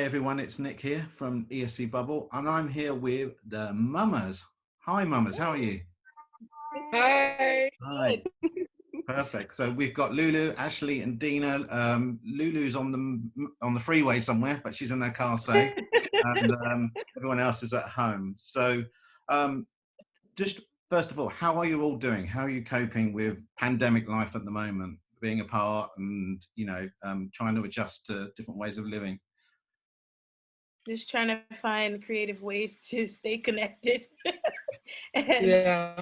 everyone, it's Nick here from ESCBubble, and I'm here with the Mamas. Hi Mamas, how are you? Hi. Hi. Perfect. So we've got Loulou, Ashley, and Dina. Lulu's on the freeway somewhere, but she's in her car safe, and everyone else is at home. So, just first of all, how are you all doing? How are you coping with pandemic life at the moment, being apart, and trying to adjust to different ways of living? Just trying to find creative ways to stay connected. And Yeah.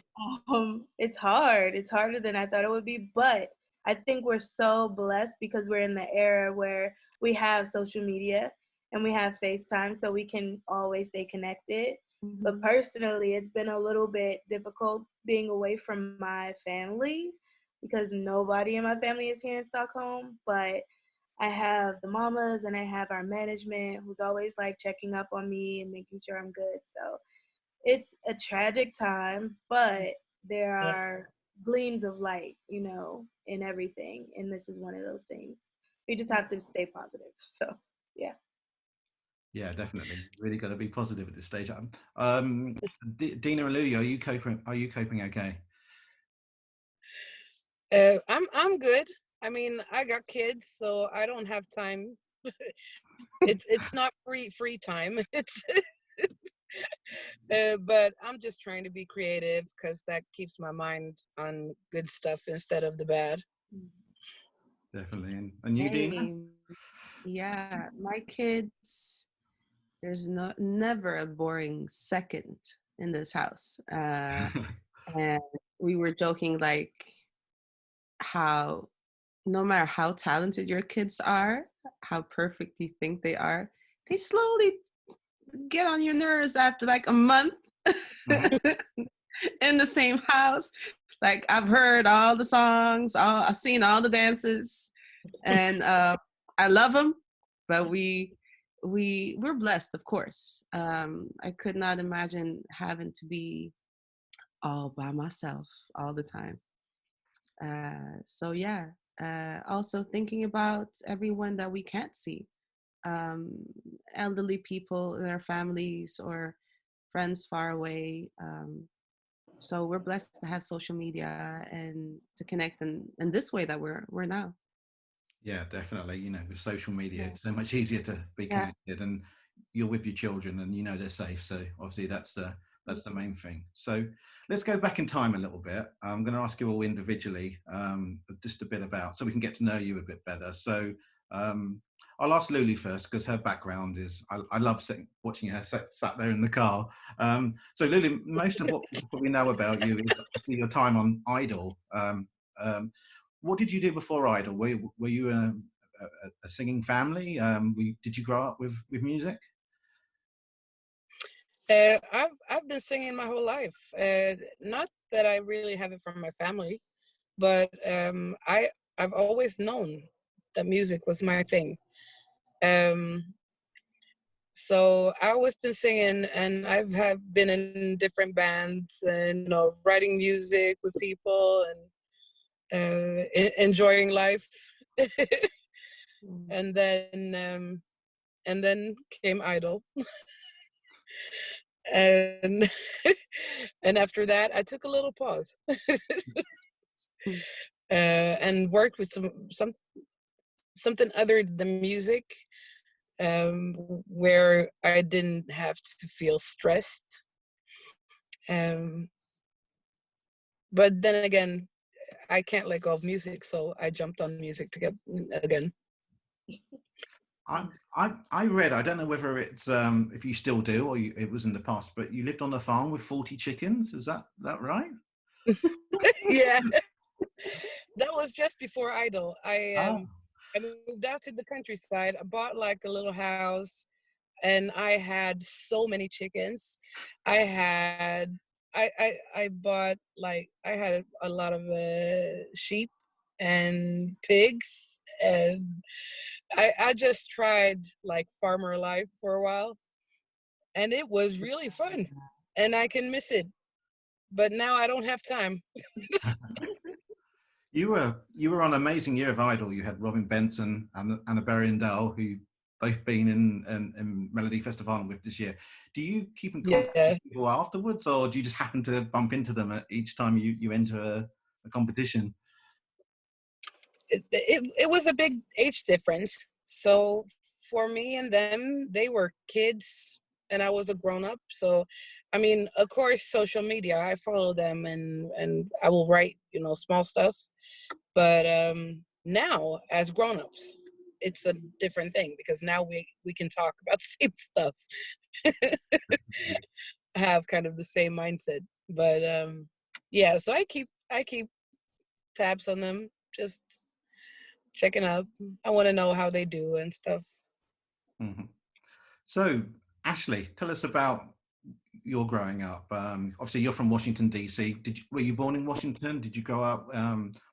it's hard. It's harder than I thought it would be, but I think we're so blessed because we're in the era where we have social media and we have FaceTime, so we can always stay connected. But personally, it's been a little bit difficult being away from my family because nobody in my family is here in Stockholm, but I have the mamas and I have our management who's always like checking up on me and making sure I'm good. So it's a tragic time, but there are gleams of light, in everything. And this is one of those things. We just have to stay positive. So, yeah. Yeah, definitely. Really got to be positive at this stage. Dina and Loulou, are you coping okay? I'm good. I mean, I got kids, so I don't have time. It's not free time. It's but I'm just trying to be creative because that keeps my mind on good stuff instead of the bad. Definitely. And you, Dina? Yeah, my kids, there's never a boring second in this house. And we were joking like how no matter how talented your kids are, how perfect you think they are, they slowly get on your nerves after like a month in the same house. Like I've heard all the songs, I've seen all the dances, and I love them, but we're blessed, of course. I could not imagine having to be all by myself all the time. So yeah, also thinking about everyone that we can't see, elderly people in our families or friends far away. So we're blessed to have social media and to connect in this way that we're now. Yeah, definitely. With social media, it's so much easier to be connected, and you're with your children, and they're safe. So obviously, that's the main thing. So let's go back in time a little bit. I'm going to ask you all individually, just a bit about, so we can get to know you a bit better. So I'll ask Loulou first because her background is, I love watching her sat there in the car. So Loulou, most of what we know about you is your time on Idol. What did you do before Idol? Were you a singing family? Did you grow up with music? I've been singing my whole life. Not that I really have it from my family, but I've always known that music was my thing. So I always been singing, and have been in different bands, and writing music with people, and enjoying life. and then came Idol. And and after that I took a little pause. And worked with something other than music, where I didn't have to feel stressed. But then again, I can't let go of music, so I jumped on music to get again. I read, I don't know whether it's if you still do or it was in the past, but you lived on a farm with 40 chickens. Is that right? Yeah. That was just before Idol. I moved out to the countryside. I bought like a little house, and I had so many chickens. I bought, like, I had a lot of sheep and pigs, and I just tried like farmer life for a while, and it was really fun, and I can miss it, but now I don't have time. You were on Amazing Year of Idol. You had Robin Benson and Anna Berrendale, who both been in Melodifestivalen with this year. Do you keep in contact Yeah. with people afterwards, or do you just happen to bump into them at each time you enter a competition? It was a big age difference. So for me and them, they were kids and I was a grown up. So, I mean, of course, social media, I follow them and I will write, small stuff. But now as grown ups, it's a different thing because now we can talk about the same stuff. Have kind of the same mindset. But yeah, so I keep tabs on them, just checking up. I want to know how they do and stuff. Mm-hmm. So, Ashley, tell us about your growing up. Obviously, you're from Washington, D.C. Were you born in Washington? Did you grow up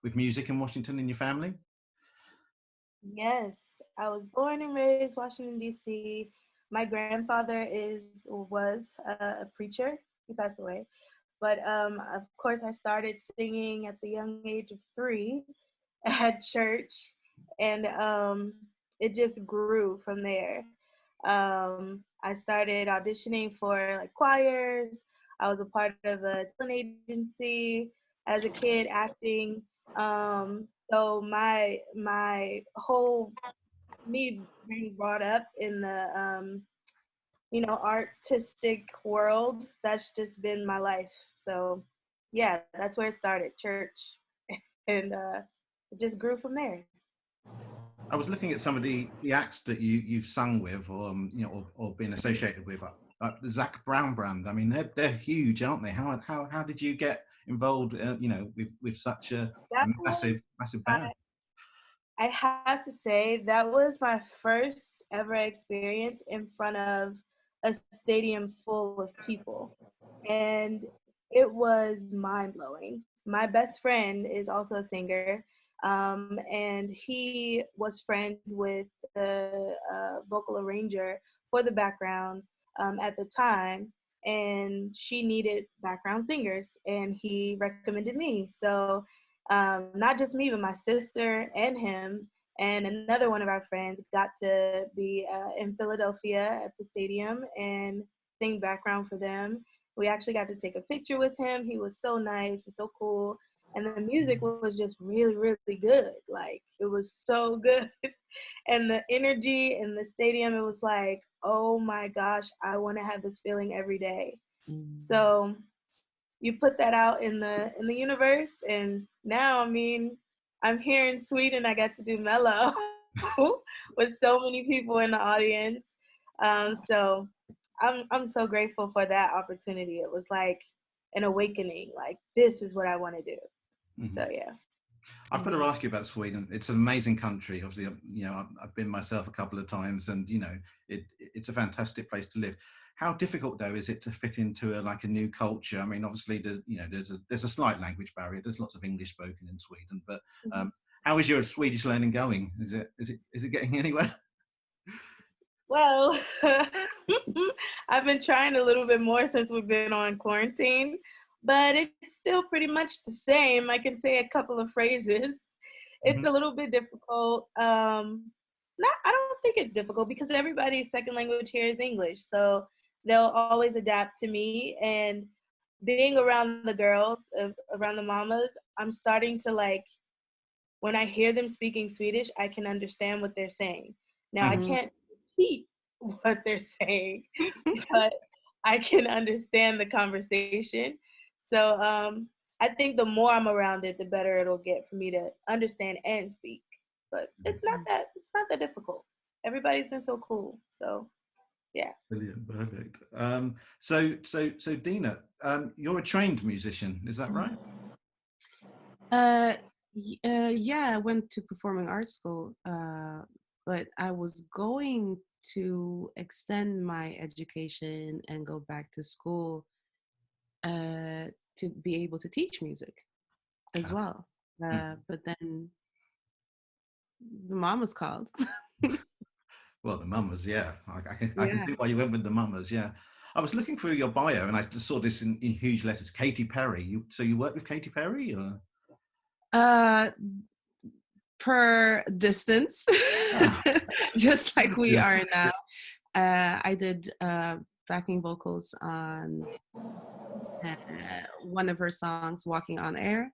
with music in Washington in your family? Yes, I was born and raised Washington, D.C. My grandfather was a preacher. He passed away. But of course, I started singing at the young age of 3 at church, and it just grew from there. I started auditioning for like choirs. I was a part of a talent agency as a kid, acting. So my whole me being brought up in the artistic world, that's just been my life. So yeah, that's where it started, church, and it just grew from there. I was looking at some of the acts that you've sung with, or or been associated with, the Zach Brown brand. I mean, they're huge, aren't they? How did you get involved, with such a That was massive my, band? I have to say that was my first ever experience in front of a stadium full of people, and it was mind blowing. My best friend is also a singer, and he was friends with the vocal arranger for the background at the time, and she needed background singers, and he recommended me. So not just me, but my sister and him and another one of our friends got to be in Philadelphia at the stadium and sing background for them. We actually got to take a picture with him. He was so nice and so cool. And the music was just really, really good. Like, it was so good. And the energy in the stadium, it was like, oh my gosh, I want to have this feeling every day. So you put that out in the universe, and now, I mean, I'm here in Sweden. I got to do Mello with so many people in the audience. So I'm so grateful for that opportunity. It was like an awakening. Like, this is what I want to do. Mm-hmm. So yeah. I've got to ask you about Sweden. It's an amazing country. Obviously, I've been myself a couple of times, and it's a fantastic place to live. How difficult, though, is it to fit into a new culture? I mean, obviously, there's a slight language barrier. There's lots of English spoken in Sweden, but how is your Swedish learning going? Is it getting anywhere? Well, I've been trying a little bit more since we've been on quarantine, but it's still pretty much the same. I can say a couple of phrases. It's Mm-hmm. a little bit difficult. I don't think it's difficult because everybody's second language here is English, so they'll always adapt to me. And being around the girls, around the mamas, I'm starting to like, when I hear them speaking Swedish, I can understand what they're saying. Now, I can't repeat what they're saying, but I can understand the conversation. So I think the more I'm around it, the better it'll get for me to understand and speak. But it's not that difficult. Everybody's been so cool. So yeah. Brilliant, perfect. So Dinah, you're a trained musician, is that right? Yeah, I went to performing arts school, but I was going to extend my education and go back to school to be able to teach music as well. But then the mamas called. Well, the Mamas, yeah. I can Yeah. see why you went with the Mamas, yeah. I was looking through your bio and I just saw this in huge letters, Katy Perry. So you work with Katy Perry, or? per distance, just like we are now. I did backing vocals on one of her songs, Walking on Air,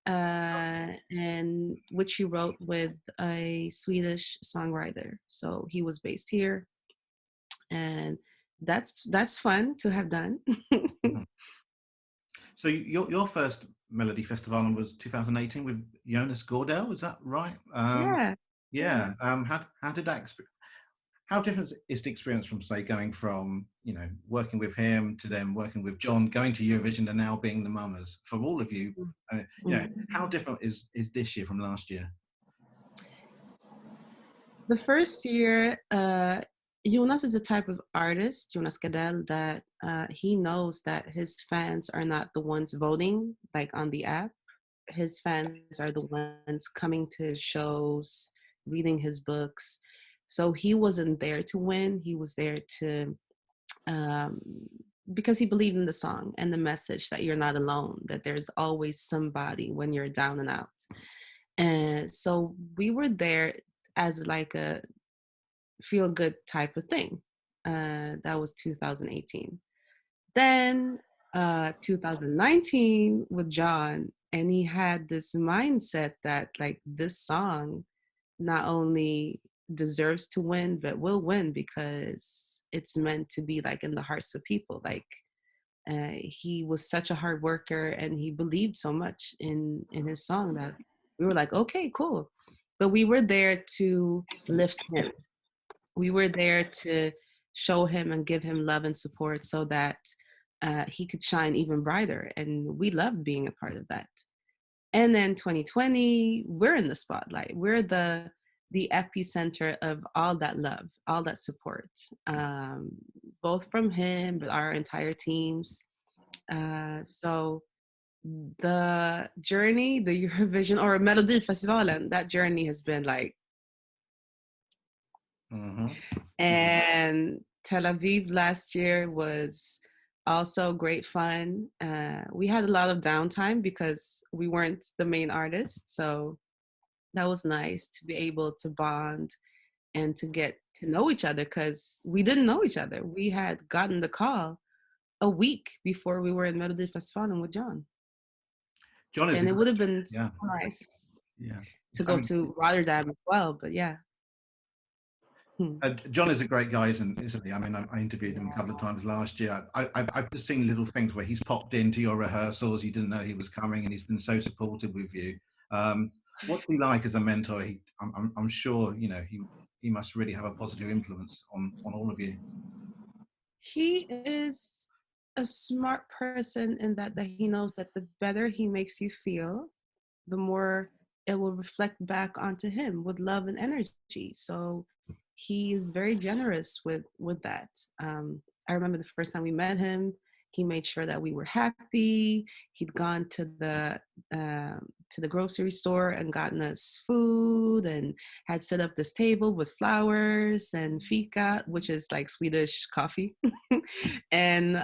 and which she wrote with a Swedish songwriter. So he was based here, and that's fun to have done. So your first Melodifestivalen was 2018 with Jonas Gordell, is that right? Yeah. Yeah. How did that how different is the experience from, say, going from, you know, working with him to then working with John, going to Eurovision and now being the Mamas? For all of you, you know, how different is this year from last year? The first year, Jonas is a type of artist, Jonas Gardell, that he knows that his fans are not the ones voting, like on the app. His fans are the ones coming to his shows, reading his books. So he wasn't there to win. He was there to, because he believed in the song and the message that you're not alone, that there's always somebody when you're down and out. And so we were there as like a feel good type of thing. That was 2018. Then 2019 with John, and he had this mindset that like this song not only deserves to win, but will win because it's meant to be like in the hearts of people. Like he was such a hard worker and he believed so much in his song that we were like, okay, cool. But we were there to lift him. We were there to show him and give him love and support so that he could shine even brighter. And we loved being a part of that. And then 2020, we're in the spotlight. We're the epicenter of all that love, all that support, both from him, but our entire teams. So the journey, the Eurovision or Melodifestivalen, that journey has been like, and Tel Aviv last year was also great fun. We had a lot of downtime because we weren't the main artist. So that was nice to be able to bond and to get to know each other because we didn't know each other. We had gotten the call a week before we were in Melodifestivalen with John. And it would have been so nice to go to Rotterdam as well, but yeah. John is a great guy, isn't he? I mean, I interviewed him a couple of times last year. I've just seen little things where he's popped into your rehearsals. You didn't know he was coming, and he's been so supportive with you. What's he like as a mentor? I'm sure, you know, he must really have a positive influence on all of you. He is a smart person in that he knows that the better he makes you feel, the more it will reflect back onto him with love and energy. So he is very generous with that. I remember the first time we met him, he made sure that we were happy. He'd gone to the grocery store and gotten us food and had set up this table with flowers and fika, which is like Swedish coffee. And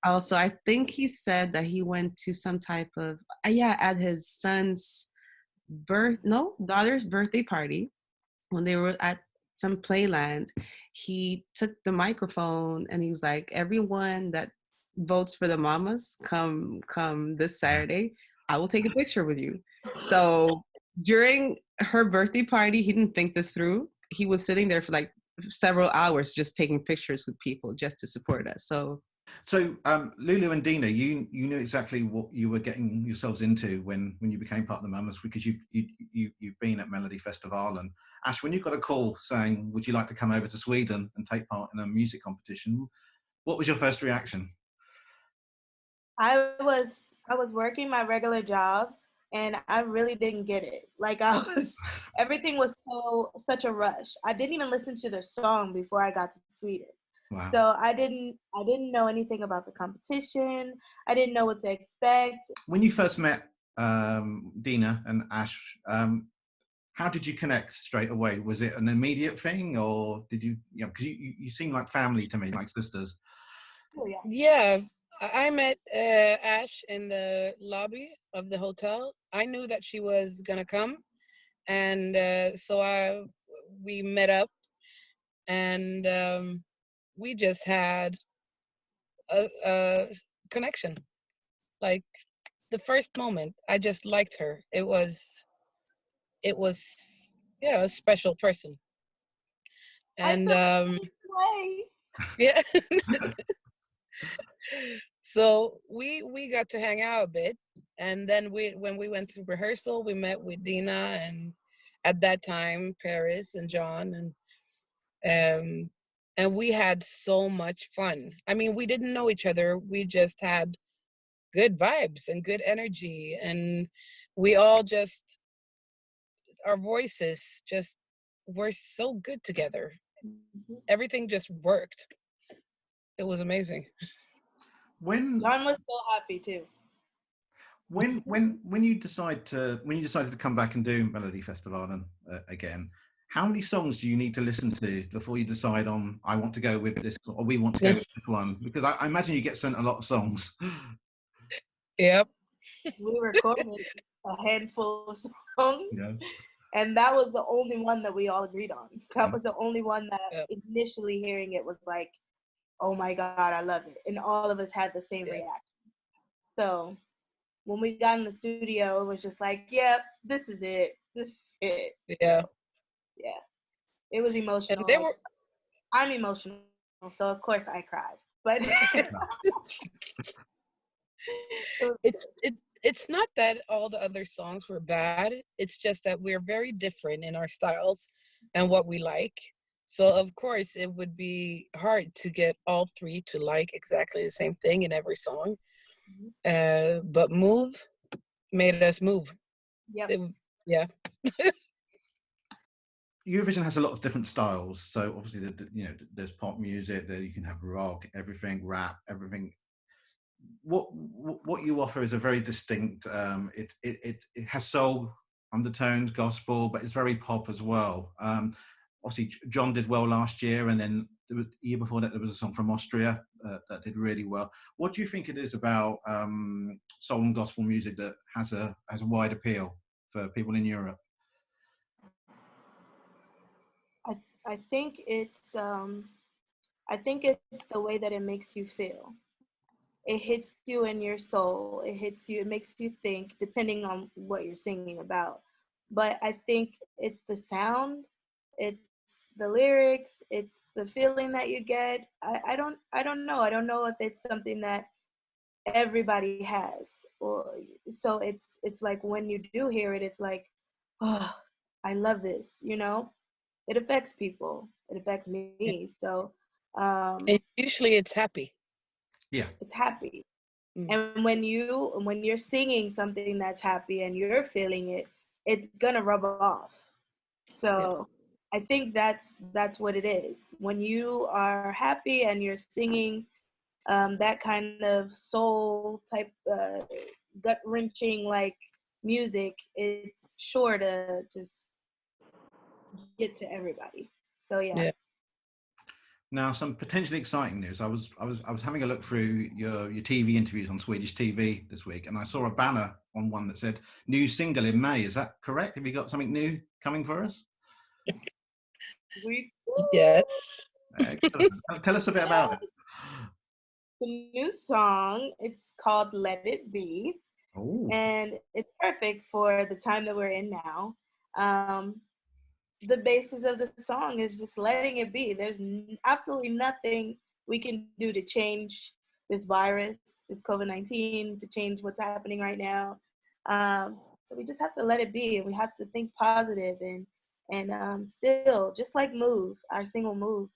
also, I think he said that he went to some type of, at his son's daughter's birthday party when they were at some playland. He took the microphone and he was like, everyone that votes for the Mamas, come this Saturday, I will take a picture with you. So during her birthday party, he didn't think this through. He was sitting there for like several hours just taking pictures with people just to support us. So Loulou and Dinah, you knew exactly what you were getting yourselves into when you became part of the Mamas, because you've been at Melodifestivalen. Ash, when you got a call saying, would you like to come over to Sweden and take part in a music competition, what was your first reaction? I was working my regular job and I really didn't get it. Like everything was such a rush. I didn't even listen to the song before I got to Sweden. Wow. So I didn't know anything about the competition. I didn't know what to expect. When you first met Dinah and Ash, how did you connect straight away? Was it an immediate thing, or did you know, because you seem like family to me, like sisters? Oh, yeah. I met Ash in the lobby of the hotel. I knew that she was gonna come, and so we met up, and we just had a connection. Like the first moment, I just liked her. It was yeah, a special person. And yeah. So we got to hang out a bit, and then when we went to rehearsal, we met with Dinah, and at that time Paris and John, and we had so much fun. I mean, we didn't know each other, we just had good vibes and good energy, and we all just, our voices just were so good together. Everything just worked. It was amazing. When John was so happy too. when you decided to come back and do Melodifestivalen again, how many songs do you need to listen to before you decide on, I want to go with this, or we want to go with this one? Because I imagine you get sent a lot of songs. Yep. We recorded a handful of songs, Yeah. and that was the only one that we all agreed on. That was the only one that initially hearing it was like, oh my God, I love it. And all of us had the same reaction. So when we got in the studio, it was just like, yep, this is it. This is it. Yeah. Yeah. It was emotional. And they were, I'm emotional, so of course I cried. But it's not that all the other songs were bad. It's just that we're very different in our styles and what we like. So of course it would be hard to get all three to like exactly the same thing in every song. But Move made us move. Yep. Yeah. Eurovision has a lot of different styles. So obviously, there's pop music. There you can have rock, everything, rap, everything. What you offer is a very distinct. It has soul undertones, gospel, but it's very pop as well. Obviously, John did well last year, and then the year before that, there was a song from Austria that did really well. What do you think it is about soul and gospel music that has a wide appeal for people in Europe? I think it's the way that it makes you feel. It hits you in your soul. It hits you. It makes you think, depending on what you're singing about. But I think it's the sound, it's the lyrics, it's the feeling that you get. I don't know. I don't know if it's something that everybody has, or so it's like when you do hear it, it's like, oh, I love this. It affects people. It affects me. So and usually it's happy. Yeah, it's happy. And when you're singing something that's happy and you're feeling it, it's gonna rub off. So I think that's what it is. When you are happy and you're singing that kind of soul type, gut wrenching like music, it's sure to just get to everybody. So yeah. Now, some potentially exciting news. I was having a look through your TV interviews on Swedish TV this week, and I saw a banner on one that said "new single in May." Is that correct? Have you got something new coming for us? Yes. Tell us a bit about it. The new song, it's called "Let It Be," and it's perfect for the time that we're in now. The basis of the song is just letting it be. There's absolutely nothing we can do to change this virus, this COVID-19, to change what's happening right now. So we just have to let it be, and we have to think positive, and still, just like Move, our single Move,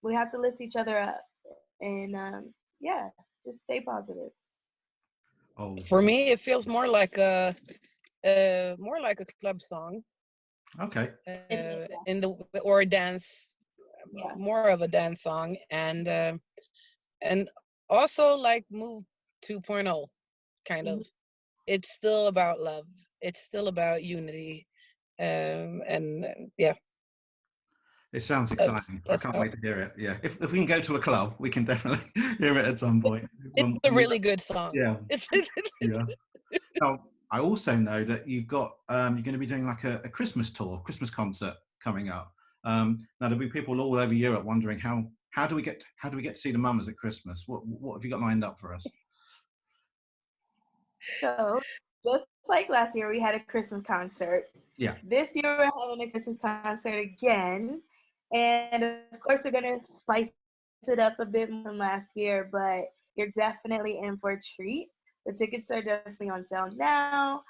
we have to lift each other up, and just stay positive. For me, it feels more like a club song. Okay. Or a dance, more of a dance song, and also like Move 2.0, kind of. It's still about love. It's still about unity, and yeah. It sounds exciting. I can't wait to hear it. Yeah, if we can go to a club, we can definitely hear it at some point. It's a really good song. Yeah. Yeah. Now, I also know that you've got you're going to be doing like a Christmas tour, Christmas concert coming up. Now there'll be people all over Europe wondering how do we get to see the Mamas at Christmas? What have you got lined up for us? So just like last year, we had a Christmas concert. Yeah. This year we're having a Christmas concert again, and of course we're gonna spice it up a bit more than last year. But you're definitely in for a treat. The tickets are definitely on sale now,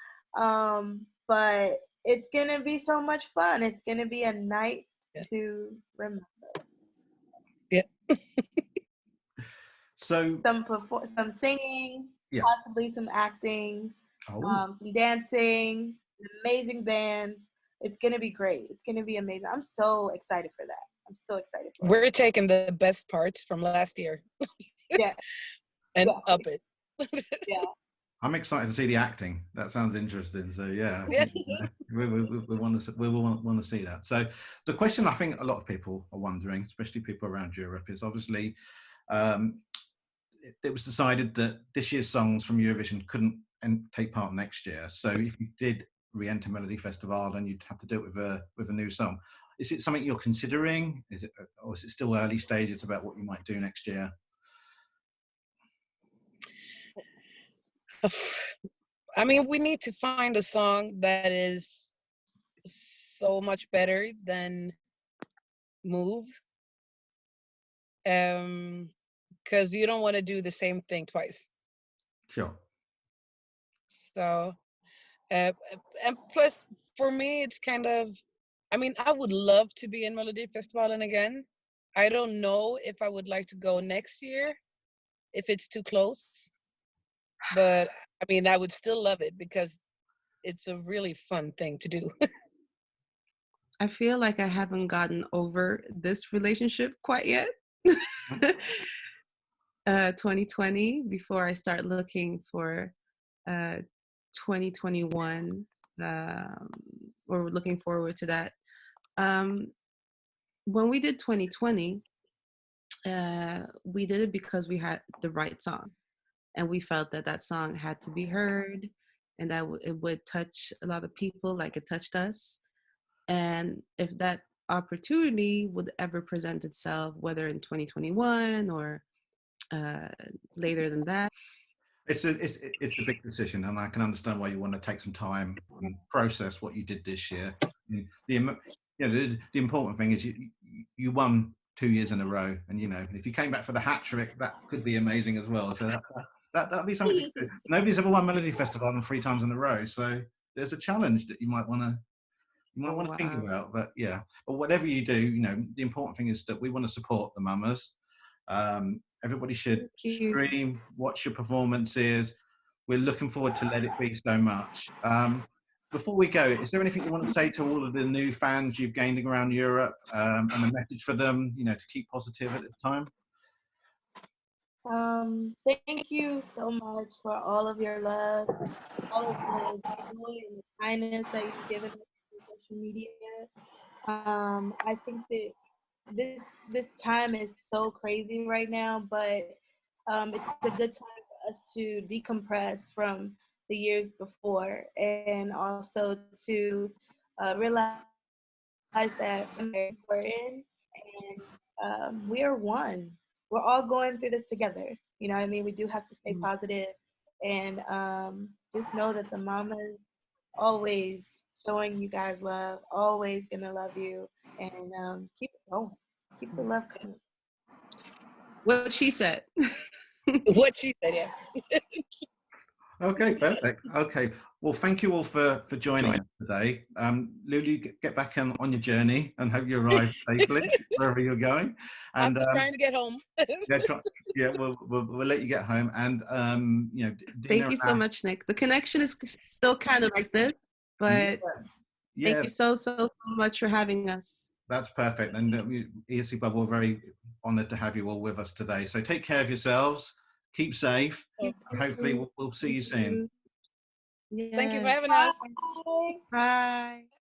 but it's gonna be so much fun. It's gonna be a night to remember. Yeah. So some singing, yeah. possibly some acting, some dancing, an amazing band. It's gonna be great. It's gonna be amazing. I'm so excited for that. I'm so excited for We're taking the best parts from last year. Yeah. And up it. Yeah. I'm excited to see the acting. That sounds interesting. So yeah, we want to see that. So the question I think a lot of people are wondering, especially people around Europe, is obviously it was decided that this year's songs from Eurovision couldn't take part next year. So if you did re-enter Melodifestivalen, then you'd have to do it with a new song. Is it something you're considering? Or is it still early stages about what you might do next year? I mean, we need to find a song that is so much better than Move. Because you don't want to do the same thing twice. Sure. So, and plus, for me, it's kind of, I mean, I would love to be in Melodifestivalen again. I don't know if I would like to go next year, if it's too close. But, I mean, I would still love it because it's a really fun thing to do. I feel like I haven't gotten over this relationship quite yet. 2020, before I start looking for 2021, or looking forward to that. When we did 2020, we did it because we had the right song, and we felt that that song had to be heard, and that it would touch a lot of people like it touched us. And if that opportunity would ever present itself, whether in 2021 or later than that, it's a big decision, and I can understand why you want to take some time and process what you did this year. The important thing is you won 2 years in a row, and if you came back for the hat trick, that could be amazing as well. So that'd be something to do. Nobody's ever won Melodifestivalen 3 times in a row, so there's a challenge that you might want to think about. But yeah, but whatever you do, the important thing is that we want to support the Mamas. Everybody should stream, watch your performances. We're looking forward to Let It Be so much. Before we go, is there anything you want to say to all of the new fans you've gained around Europe, and a message for them, to keep positive at this time? Thank you so much for all of your love, all of the joy and the kindness that you've given us on social media. I think that this time is so crazy right now, but it's a good time for us to decompress from the years before, and also to realize that we're very important, and we are one. We're all going through this together. You know what I mean? We do have to stay positive, and just know that the Mamas always showing you guys love, always gonna love you, and keep it going. Keep the love coming. What she said. What she said, yeah. Okay, perfect. Okay, well, thank you all for joining us today. Loulou, get back on your journey and hope you arrive safely wherever you're going. And I'm trying to get home. we'll let you get home. And thank you so much, Nick. The connection is still kind of like this, but thank you so much for having us. That's perfect. And ESCBubble, we're very honoured to have you all with us today. So take care of yourselves. Keep safe, and hopefully we'll see you soon. Yes. Thank you for having us. Bye.